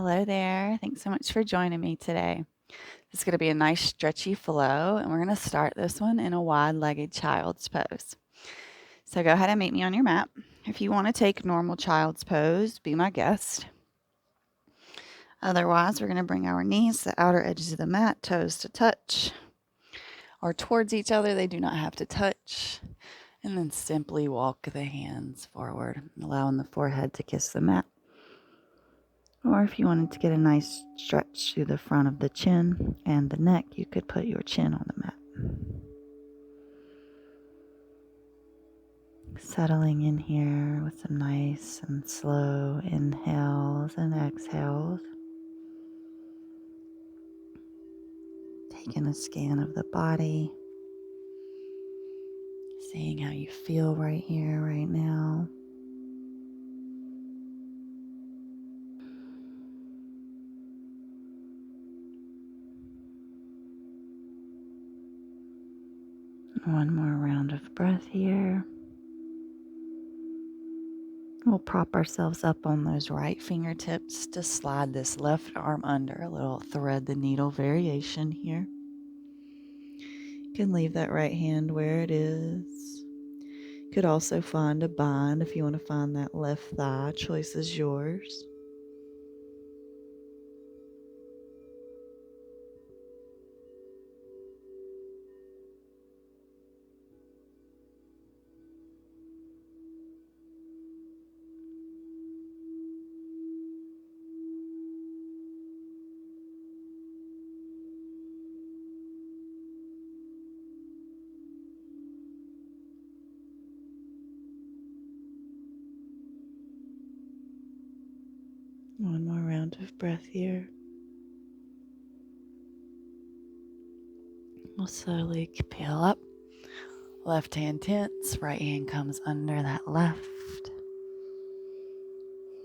Hello there. Thanks so much for joining me today. This is going to be a nice stretchy flow, and we're going to start this one in a wide-legged child's pose. So go ahead and meet me on your mat. If you want to take normal child's pose, be my guest. Otherwise, we're going to bring our knees to the outer edges of the mat, toes to touch, or towards each other. They do not have to touch. And then simply walk the hands forward, allowing the forehead to kiss the mat. Or if you wanted to get a nice stretch through the front of the chin and the neck, you could put your chin on the mat. Settling in here with some nice and slow inhales and exhales. Taking a scan of the body. Seeing how you feel right here, right now. One more round of breath here. We'll prop ourselves up on those right fingertips to slide this left arm under. A little thread the needle variation here. You can leave that right hand where it is. You could also find a bind if you want to find that left thigh. Choice is yours. One more round of breath here. We'll slowly peel up. Left hand tense, right hand comes under that left.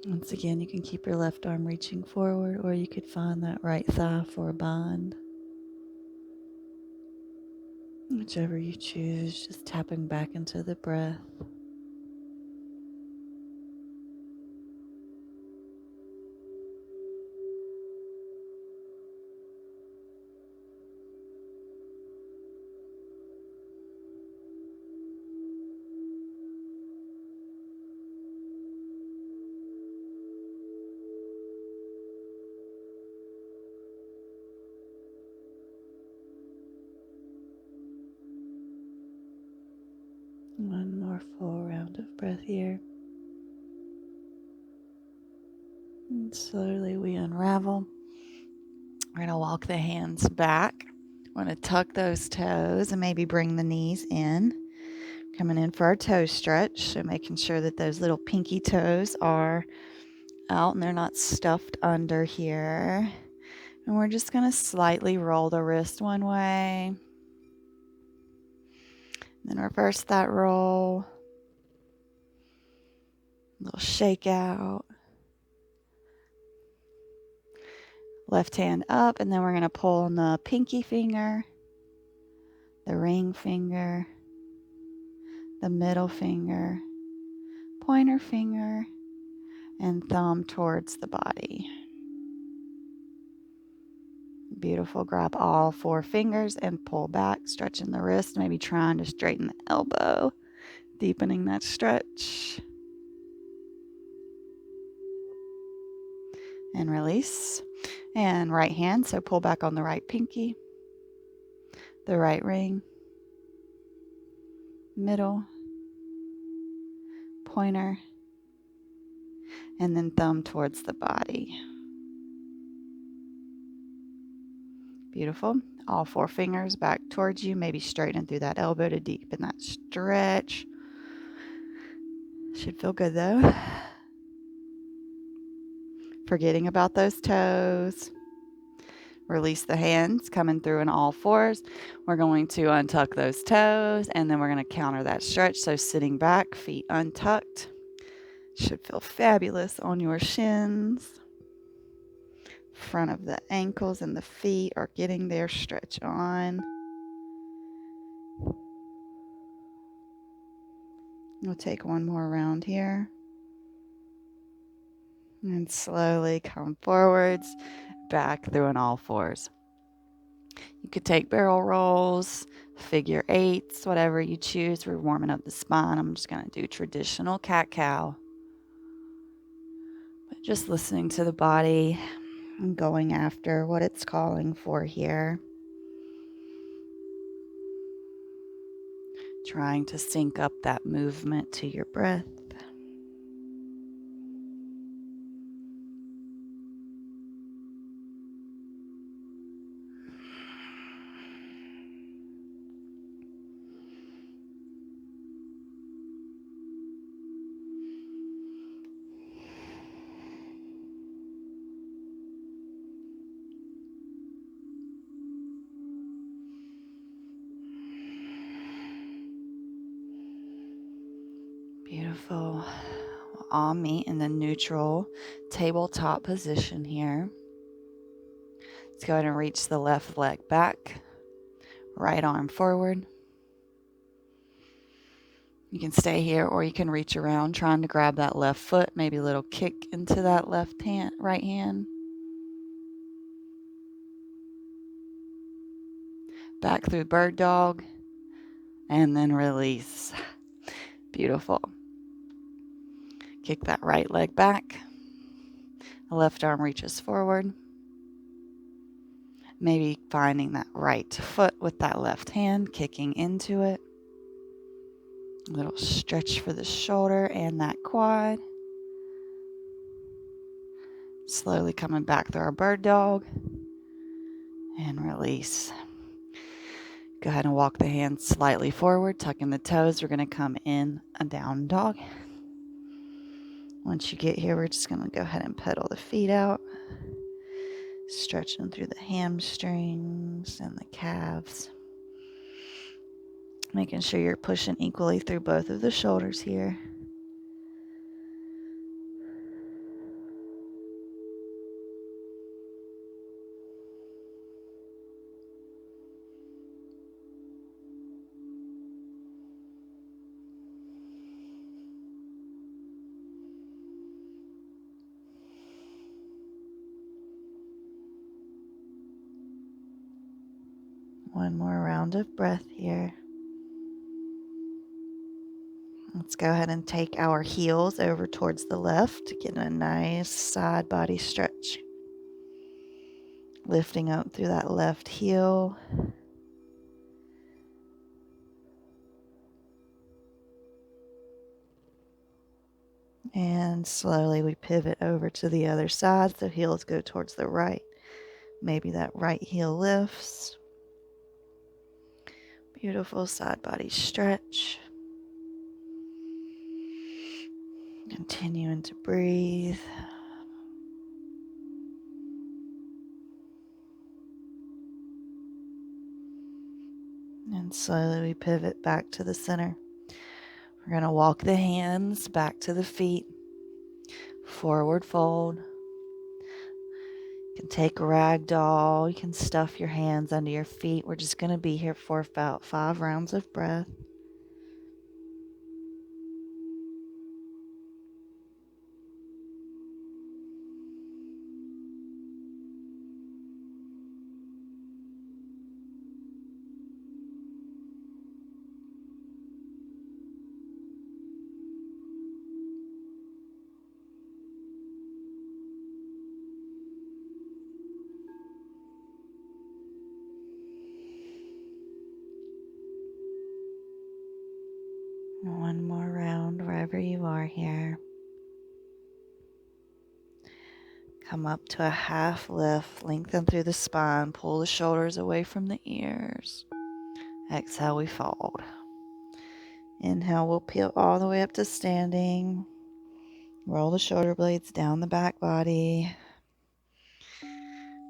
Once again, you can keep your left arm reaching forward, or you could find that right thigh for a bind. Whichever you choose, just tapping back into the breath. One more full round of breath here. And slowly we unravel. We're going to walk the hands back. We're going to tuck those toes and maybe bring the knees in. Coming in for our toe stretch. So making sure that those little pinky toes are out and they're not stuffed under here. And we're just going to slightly roll the wrist one way. Then reverse that roll. A little shake out. Left hand up, and then we're going to pull on the pinky finger, the ring finger, the middle finger, pointer finger, and thumb towards the body. Beautiful. Grab all four fingers and pull back, stretching the wrist, maybe trying to straighten the elbow, deepening that stretch. And release. And right hand, so pull back on the right pinky, the right ring, middle, pointer, and then thumb towards the body. Beautiful. All four fingers back towards you, maybe straighten through that elbow to deepen that stretch. Should feel good though. Forgetting about those toes. Release the hands, coming through in all fours. We're going to untuck those toes, and then we're going to counter that stretch. So sitting back, feet untucked. Should feel fabulous on your shins. Front of the ankles and the feet are getting their stretch on. We'll take one more round here. And slowly come forwards, back through on all fours. You could take barrel rolls, figure eights, whatever you choose. We're warming up the spine. I'm just going to do traditional cat-cow. But just listening to the body and going after what it's calling for here. Trying to sync up that movement to your breath. Beautiful. We'll all meet in the neutral tabletop position here. Let's go ahead and reach the left leg back, right arm forward. You can stay here or you can reach around trying to grab that left foot, maybe a little kick into that right hand. Back through bird dog and then release. Beautiful. Kick that right leg back. The left arm reaches forward. Maybe finding that right foot with that left hand, kicking into it. A little stretch for the shoulder and that quad. Slowly coming back through our bird dog. And release. Go ahead and walk the hands slightly forward, tucking the toes. We're going to come in a down dog. Once you get here, we're just going to go ahead and pedal the feet out. Stretching through the hamstrings and the calves. Making sure you're pushing equally through both of the shoulders here. One more round of breath here. Let's go ahead and take our heels over towards the left, getting a nice side body stretch. Lifting up through that left heel. And slowly we pivot over to the other side, so heels go towards the right. Maybe that right heel lifts. Beautiful side body stretch. Continuing to breathe. And slowly we pivot back to the center. We're going to walk the hands back to the feet. Forward fold. You can take a ragdoll. You can stuff your hands under your feet. We're just going to be here for about 5 rounds of breath. One more round wherever you are here. Come up to a half lift, lengthen through the spine, pull the shoulders away from the ears. Exhale, we fold. Inhale, we'll peel all the way up to standing. Roll the shoulder blades down the back body.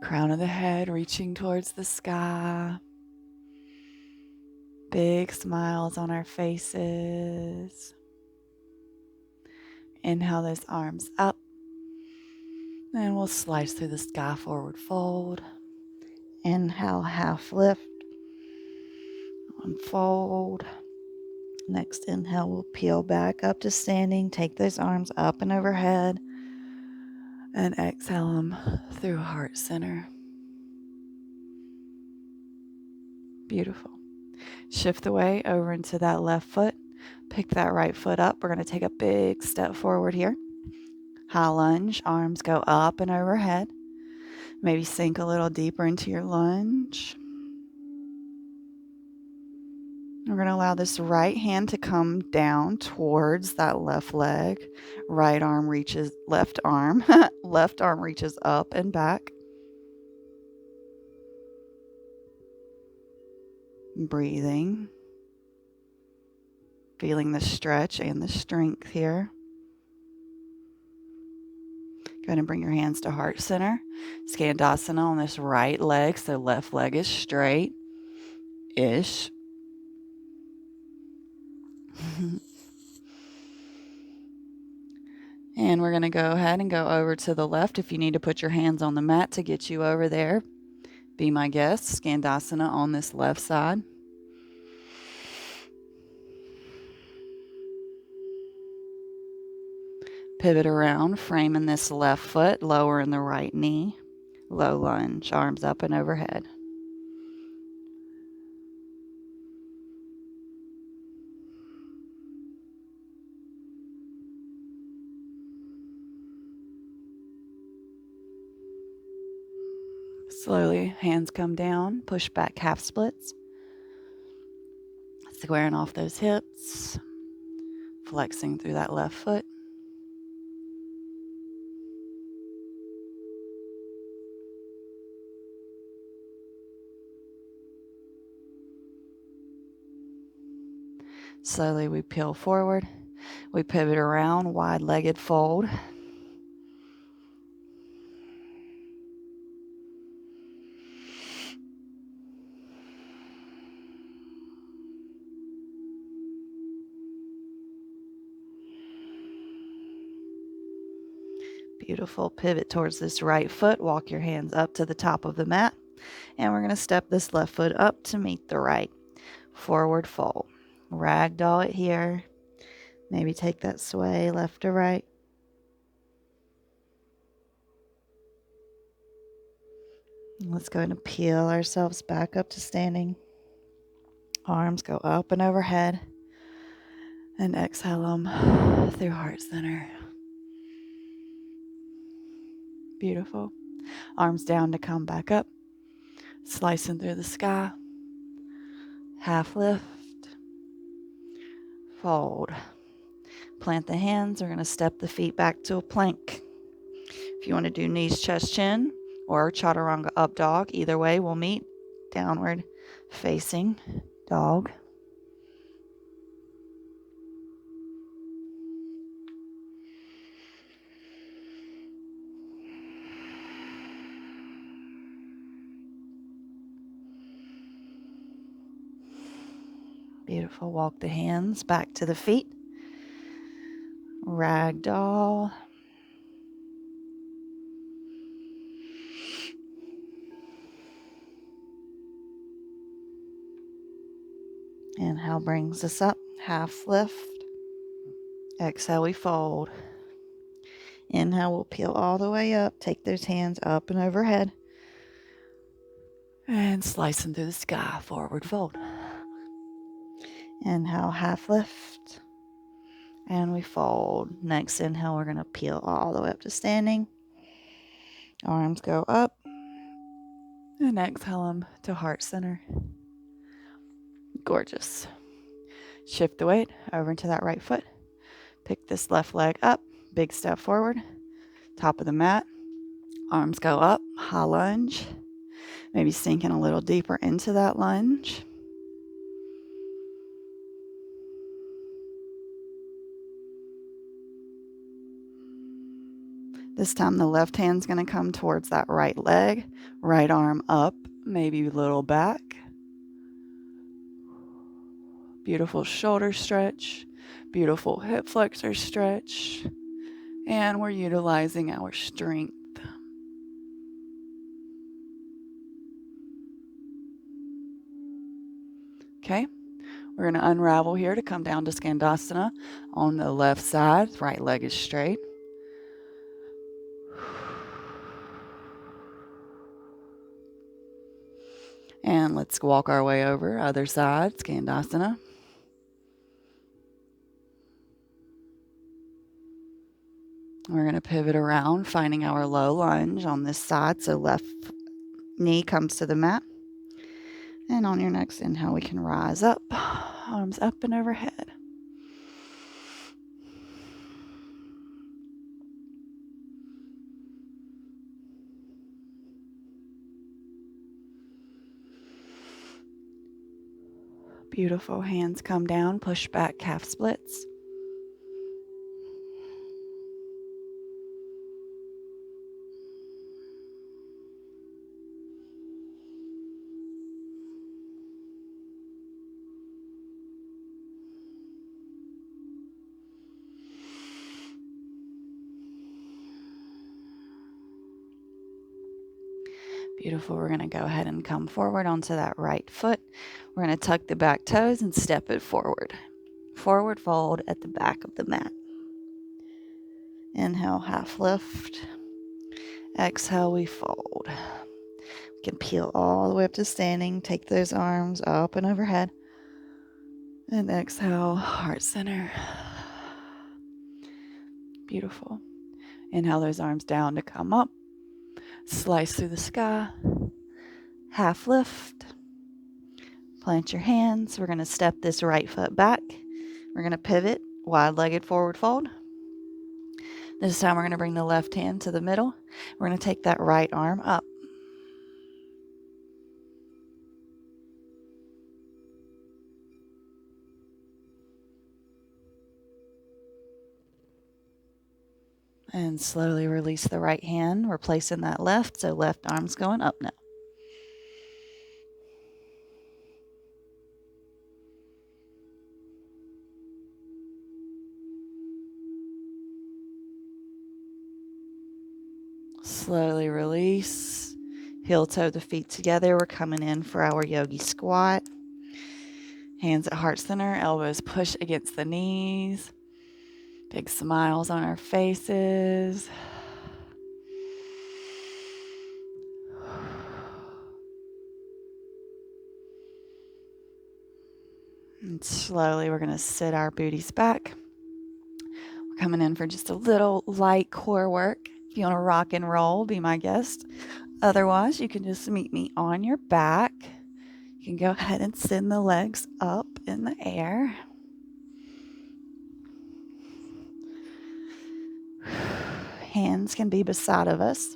Crown of the head reaching towards the sky. Big smiles on our faces. Inhale those arms up. And we'll slice through the sky, forward fold. Inhale, half lift. Unfold. Next inhale, we'll peel back up to standing. Take those arms up and overhead. And exhale them through heart center. Beautiful. Shift the weight over into that left foot. Pick that right foot up. We're going to take a big step forward here. High lunge, arms go up and overhead. Maybe sink a little deeper into your lunge. We're going to allow this right hand to come down towards that left leg. Right arm reaches, left arm reaches up and back. Breathing. Feeling the stretch and the strength here. Go ahead and bring your hands to heart center. Skandasana on this right leg, so left leg is straight-ish. And we're going to go ahead and go over to the left. If you need to put your hands on the mat to get you over there, be my guest. Skandasana on this left side. Pivot around, framing this left foot, lowering the right knee. Low lunge, arms up and overhead. Slowly, hands come down, push back half splits. Squaring off those hips, flexing through that left foot. Slowly we peel forward. We pivot around, wide-legged fold. Beautiful. Pivot towards this right foot. Walk your hands up to the top of the mat. And we're going to step this left foot up to meet the right. Forward fold. Ragdoll it here. Maybe take that sway left to right. Let's go ahead and peel ourselves back up to standing. Arms go up and overhead. And exhale them through heart center. Beautiful. Arms down to come back up. Slicing through the sky. Half lift. Fold. Plant the hands. We're going to step the feet back to a plank. If you want to do knees, chest, chin, or chaturanga up dog, either way we'll meet downward facing dog. Beautiful. Walk the hands back to the feet. Ragdoll. Inhale brings us up. Half lift. Exhale, we fold. Inhale, we'll peel all the way up. Take those hands up and overhead. And slicing through the sky. Forward fold. Inhale, half lift. And we fold. Next inhale, we're going to peel all the way up to standing. Arms go up. And exhale them to heart center. Gorgeous. Shift the weight over into that right foot. Pick this left leg up. Big step forward. Top of the mat. Arms go up. High lunge. Maybe sinking a little deeper into that lunge. This time the left hand's going to come towards that right leg. Right arm up, maybe a little back. Beautiful shoulder stretch. Beautiful hip flexor stretch. And we're utilizing our strength. Okay, we're going to unravel here to come down to Skandasana on the left side. Right leg is straight. And let's walk our way over, other side, Skandasana. We're going to pivot around, finding our low lunge on this side. So left knee comes to the mat. And on your next inhale, we can rise up, arms up and overhead. Beautiful. Hands come down, push back, calf splits. Beautiful. We're going to go ahead and come forward onto that right foot. We're going to tuck the back toes and step it forward. Forward fold at the back of the mat. Inhale, half lift. Exhale, we fold. We can peel all the way up to standing. Take those arms up and overhead. And exhale, heart center. Beautiful. Inhale those arms down to come up. Slice through the sky. Half lift. Plant your hands. We're going to step this right foot back. We're going to pivot, wide-legged forward fold. This time we're going to bring the left hand to the middle. We're going to take that right arm up. And slowly release the right hand, replacing that left, so left arm's going up now. Slowly release. Heel toe the feet together. We're coming in for our yogi squat. Hands at heart center, elbows push against the knees. Big smiles on our faces. And slowly we're going to sit our booties back. We're coming in for just a little light core work. If you want to rock and roll, be my guest. Otherwise, you can just meet me on your back. You can go ahead and send the legs up in the air. Hands can be beside of us.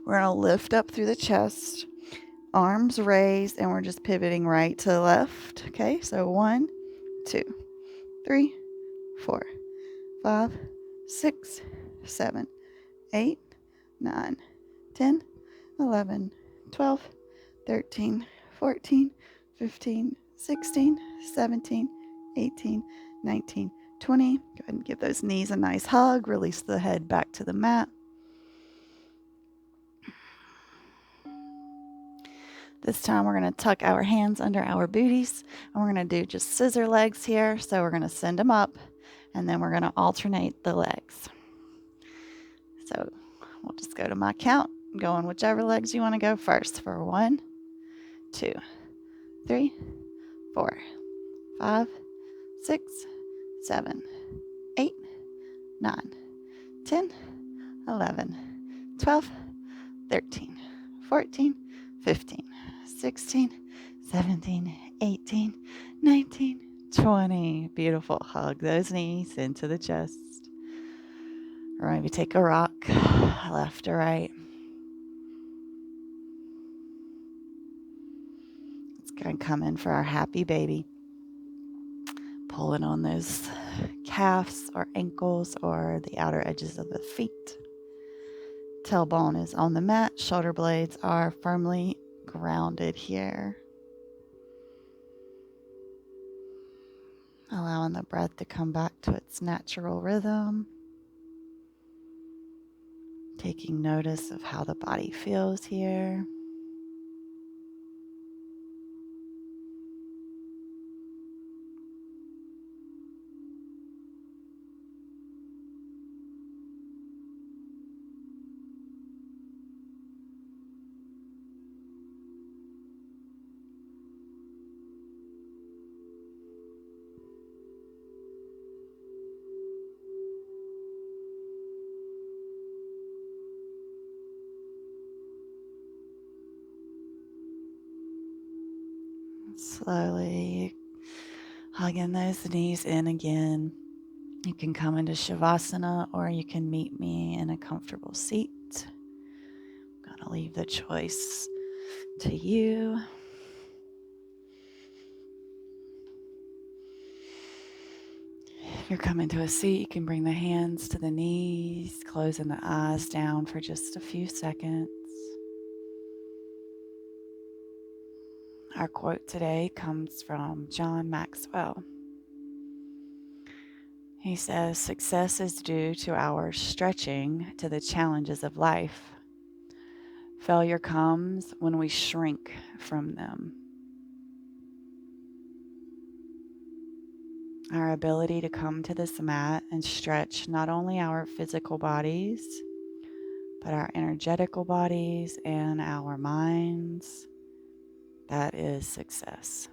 We're going to lift up through the chest. Arms raised, and we're just pivoting right to left. Okay, so 1, 2, 3, 4, 5, 6, 7, 8, 9, 10, 11, 12, 13, 14, 15, 16, 17, 18, 19, 20. Go ahead and give those knees a nice hug. Release the head back to the mat. This time we're going to tuck our hands under our booties, and we're going to do just scissor legs here. So we're going to send them up, and then we're going to alternate the legs. So we'll just go to my count, go on whichever legs you want to go first for 1, 2, 3, 4, 5, 6, 7, 8, 9, 10, 11, 12, 13, 14, 15, 16, 17, 18, 19, 20. Beautiful. Hug those knees into the chest. Or maybe take a rock, left or right. Let's go and come in for our happy baby. Pulling on those calves or ankles or the outer edges of the feet. Tailbone is on the mat. Shoulder blades are firmly grounded here. Allowing the breath to come back to its natural rhythm. Taking notice of how the body feels here. Slowly hugging those knees in again. You can come into Shavasana or you can meet me in a comfortable seat. I'm going to leave the choice to you. If you're coming to a seat, you can bring the hands to the knees, closing the eyes down for just a few seconds. Our quote today comes from John Maxwell. He says, "Success is due to our stretching to the challenges of life. Failure comes when we shrink from them." Our ability to come to this mat and stretch not only our physical bodies, but our energetical bodies and our minds, that is success.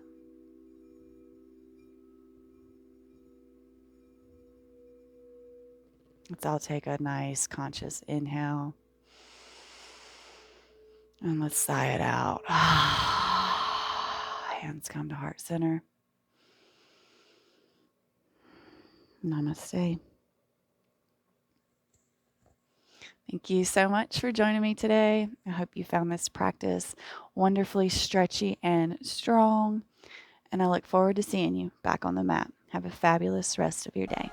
Let's all take a nice conscious inhale. And let's sigh it out. Hands come to heart center. Namaste. Thank you so much for joining me today. I hope you found this practice wonderfully stretchy and strong. And I look forward to seeing you back on the mat. Have a fabulous rest of your day.